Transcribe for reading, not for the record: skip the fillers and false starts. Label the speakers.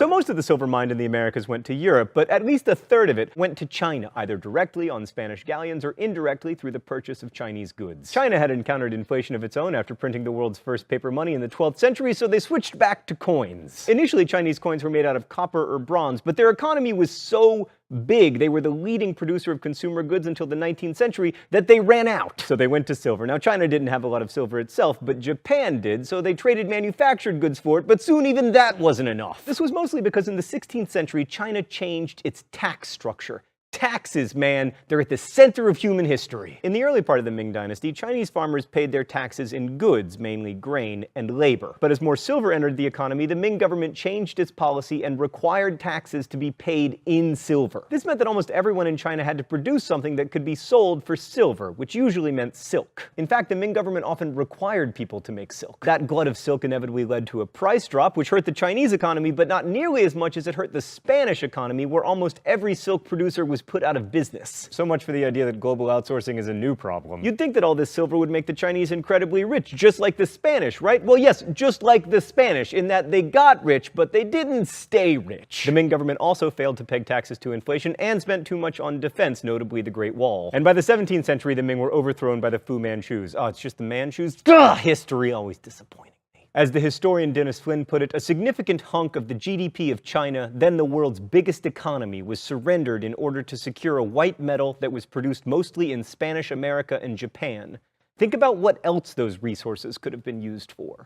Speaker 1: So most of the silver mined in the Americas went to Europe, but at least a third of it went to China, either directly on Spanish galleons or indirectly through the purchase of Chinese goods. China had encountered inflation of its own after printing the world's first paper money in the 12th century, so they switched back to coins. Initially, Chinese coins were made out of copper or bronze, but their economy was so big, they were the leading producer of consumer goods until the 19th century, that they ran out. So they went to silver. Now, China didn't have a lot of silver itself, but Japan did, so they traded manufactured goods for it, but soon even that wasn't enough. This was mostly because in the 16th century, China changed its tax structure. Taxes, man, they're at the center of human history. In the early part of the Ming Dynasty, Chinese farmers paid their taxes in goods, mainly grain and labor. But as more silver entered the economy, the Ming government changed its policy and required taxes to be paid in silver. This meant that almost everyone in China had to produce something that could be sold for silver, which usually meant silk. In fact, the Ming government often required people to make silk. That glut of silk inevitably led to a price drop, which hurt the Chinese economy, but not nearly as much as it hurt the Spanish economy, where almost every silk producer was put out of business. So much for the idea that global outsourcing is a new problem. You'd think that all this silver would make the Chinese incredibly rich, just like the Spanish, right? Well, yes, just like the Spanish, in that they got rich, but they didn't stay rich. The Ming government also failed to peg taxes to inflation and spent too much on defense, notably the Great Wall. And by the 17th century, the Ming were overthrown by the Fu Manchus. Oh, it's just the Manchus? Ugh, history always disappointing. As the historian Dennis Flynn put it, a significant hunk of the GDP of China, then the world's biggest economy, was surrendered in order to secure a white metal that was produced mostly in Spanish America and Japan. Think about what else those resources could have been used for.